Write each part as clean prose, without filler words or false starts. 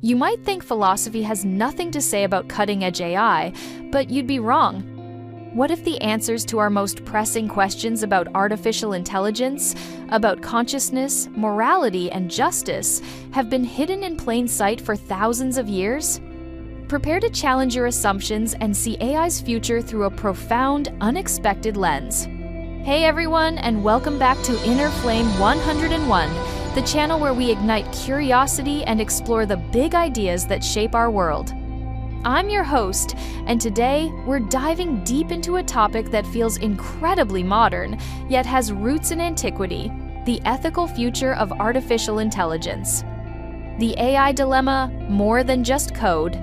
You might think philosophy has nothing to say about cutting-edge AI, but you'd be wrong. What if the answers to our most pressing questions about artificial intelligence, about consciousness, morality, and justice have been hidden in plain sight for thousands of years? Prepare to challenge your assumptions and see AI's future through a profound, unexpected lens. Hey everyone, and welcome back to Inner Flame 101, the channel where we ignite curiosity and explore the big ideas that shape our world. I'm your host, and today we're diving deep into a topic that feels incredibly modern, yet has roots in antiquity: the ethical future of artificial intelligence. The AI dilemma, more than just code.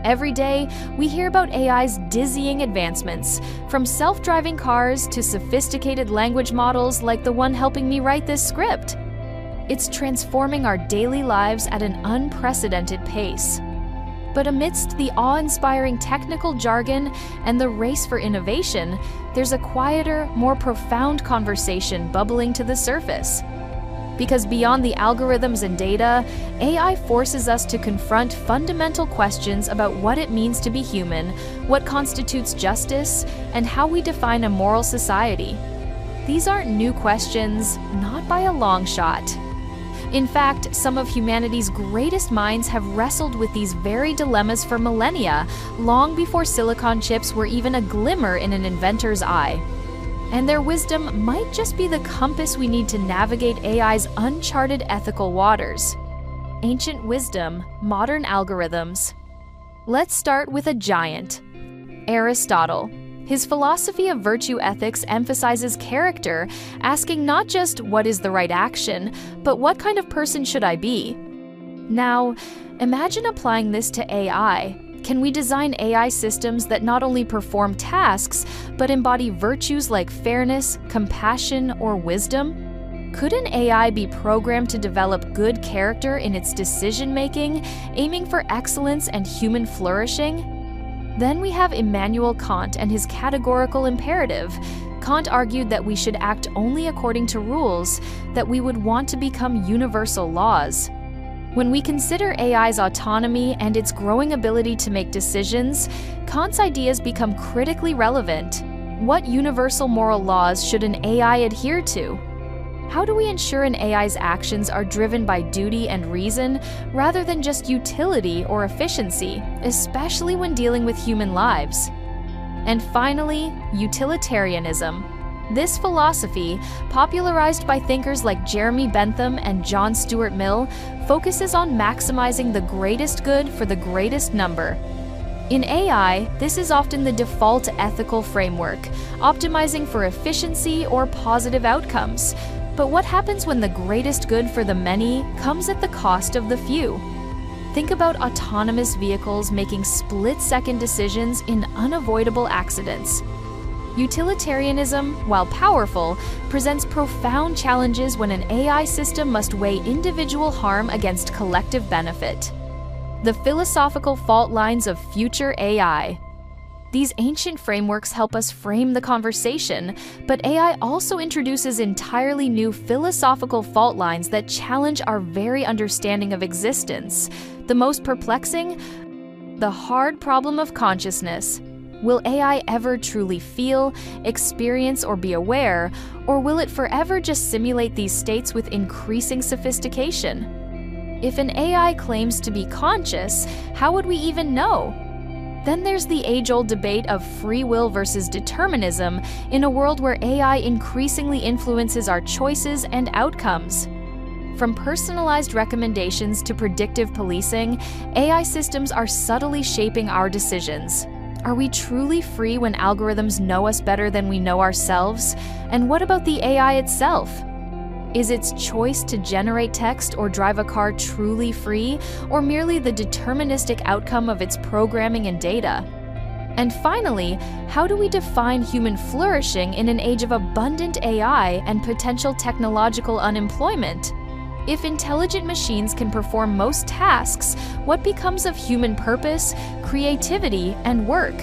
Every day, we hear about AI's dizzying advancements, from self-driving cars to sophisticated language models like the one helping me write this script. It's transforming our daily lives at an unprecedented pace. But amidst the awe-inspiring technical jargon and the race for innovation, there's a quieter, more profound conversation bubbling to the surface. Because beyond the algorithms and data, AI forces us to confront fundamental questions about what it means to be human, what constitutes justice, and how we define a moral society. These aren't new questions, not by a long shot. In fact, some of humanity's greatest minds have wrestled with these very dilemmas for millennia, long before silicon chips were even a glimmer in an inventor's eye. And their wisdom might just be the compass we need to navigate AI's uncharted ethical waters. Ancient wisdom, modern algorithms. Let's start with a giant, Aristotle. His philosophy of virtue ethics emphasizes character, asking not just what is the right action, but what kind of person should I be? Now, imagine applying this to AI. Can we design AI systems that not only perform tasks, but embody virtues like fairness, compassion, or wisdom? Could an AI be programmed to develop good character in its decision-making, aiming for excellence and human flourishing? Then we have Immanuel Kant and his categorical imperative. Kant argued that we should act only according to rules, that we would want to become universal laws. When we consider AI's autonomy and its growing ability to make decisions, Kant's ideas become critically relevant. What universal moral laws should an AI adhere to? How do we ensure an AI's actions are driven by duty and reason rather than just utility or efficiency, especially when dealing with human lives? And finally, utilitarianism. This philosophy, popularized by thinkers like Jeremy Bentham and John Stuart Mill, focuses on maximizing the greatest good for the greatest number. In AI, this is often the default ethical framework, optimizing for efficiency or positive outcomes. But what happens when the greatest good for the many comes at the cost of the few? Think about autonomous vehicles making split-second decisions in unavoidable accidents. Utilitarianism, while powerful, presents profound challenges when an AI system must weigh individual harm against collective benefit. The philosophical fault lines of future AI. These ancient frameworks help us frame the conversation, but AI also introduces entirely new philosophical fault lines that challenge our very understanding of existence. The most perplexing? The hard problem of consciousness. Will AI ever truly feel, experience, or be aware, or will it forever just simulate these states with increasing sophistication? If an AI claims to be conscious, how would we even know? Then there's the age-old debate of free will versus determinism in a world where AI increasingly influences our choices and outcomes. From personalized recommendations to predictive policing, AI systems are subtly shaping our decisions. Are we truly free when algorithms know us better than we know ourselves? And what about the AI itself? Is its choice to generate text or drive a car truly free, or merely the deterministic outcome of its programming and data? And finally, how do we define human flourishing in an age of abundant AI and potential technological unemployment? If intelligent machines can perform most tasks, what becomes of human purpose, creativity, and work?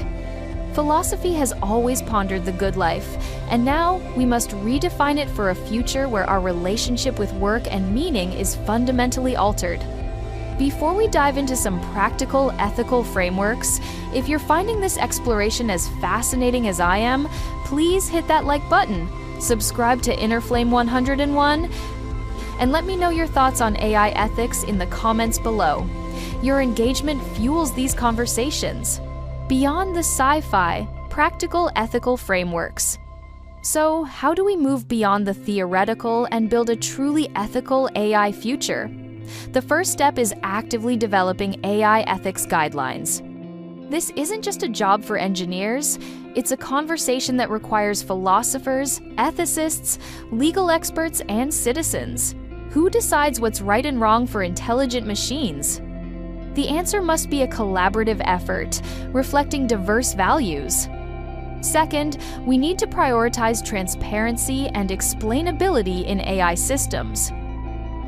Philosophy has always pondered the good life, and now we must redefine it for a future where our relationship with work and meaning is fundamentally altered. Before we dive into some practical ethical frameworks, if you're finding this exploration as fascinating as I am, please hit that like button, subscribe to Inner Flame 101, and let me know your thoughts on AI ethics in the comments below. Your engagement fuels these conversations. Beyond the sci-fi, practical ethical frameworks. So, how do we move beyond the theoretical and build a truly ethical AI future? The first step is actively developing AI ethics guidelines. This isn't just a job for engineers, it's a conversation that requires philosophers, ethicists, legal experts, and citizens. Who decides what's right and wrong for intelligent machines? The answer must be a collaborative effort, reflecting diverse values. Second, we need to prioritize transparency and explainability in AI systems.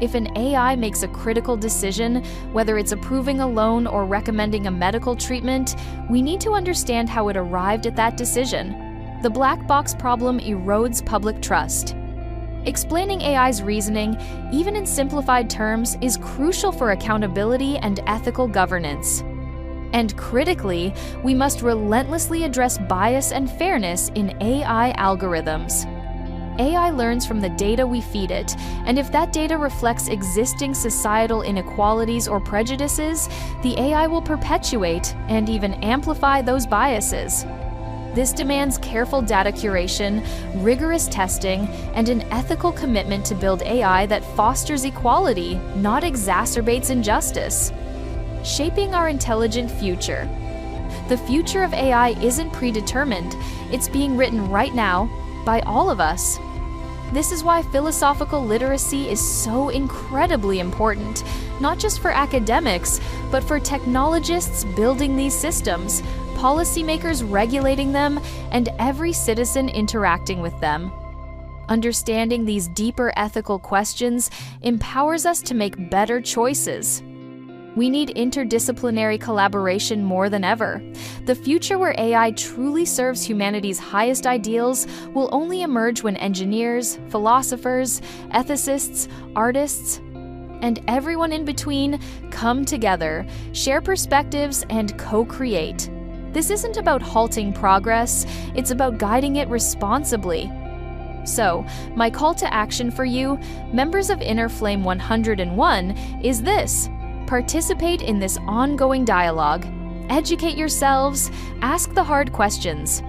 If an AI makes a critical decision, whether it's approving a loan or recommending a medical treatment, we need to understand how it arrived at that decision. The black box problem erodes public trust. Explaining AI's reasoning, even in simplified terms, is crucial for accountability and ethical governance. And critically, we must relentlessly address bias and fairness in AI algorithms. AI learns from the data we feed it, and if that data reflects existing societal inequalities or prejudices, the AI will perpetuate and even amplify those biases. This demands careful data curation, rigorous testing, and an ethical commitment to build AI that fosters equality, not exacerbates injustice. Shaping our intelligent future. The future of AI isn't predetermined, it's being written right now by all of us. This is why philosophical literacy is so incredibly important, not just for academics, but for technologists building these systems, policymakers regulating them, and every citizen interacting with them. Understanding these deeper ethical questions empowers us to make better choices. We need interdisciplinary collaboration more than ever. The future where AI truly serves humanity's highest ideals will only emerge when engineers, philosophers, ethicists, artists, and everyone in between come together, share perspectives, and co-create. This isn't about halting progress, it's about guiding it responsibly. So, my call to action for you, members of Inner Flame 101, is this. Participate in this ongoing dialogue. Educate yourselves, ask the hard questions.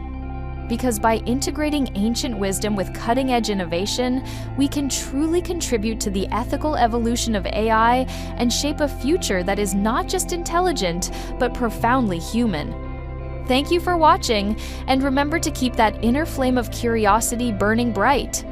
Because by integrating ancient wisdom with cutting-edge innovation, we can truly contribute to the ethical evolution of AI and shape a future that is not just intelligent, but profoundly human. Thank you for watching, and remember to keep that inner flame of curiosity burning bright.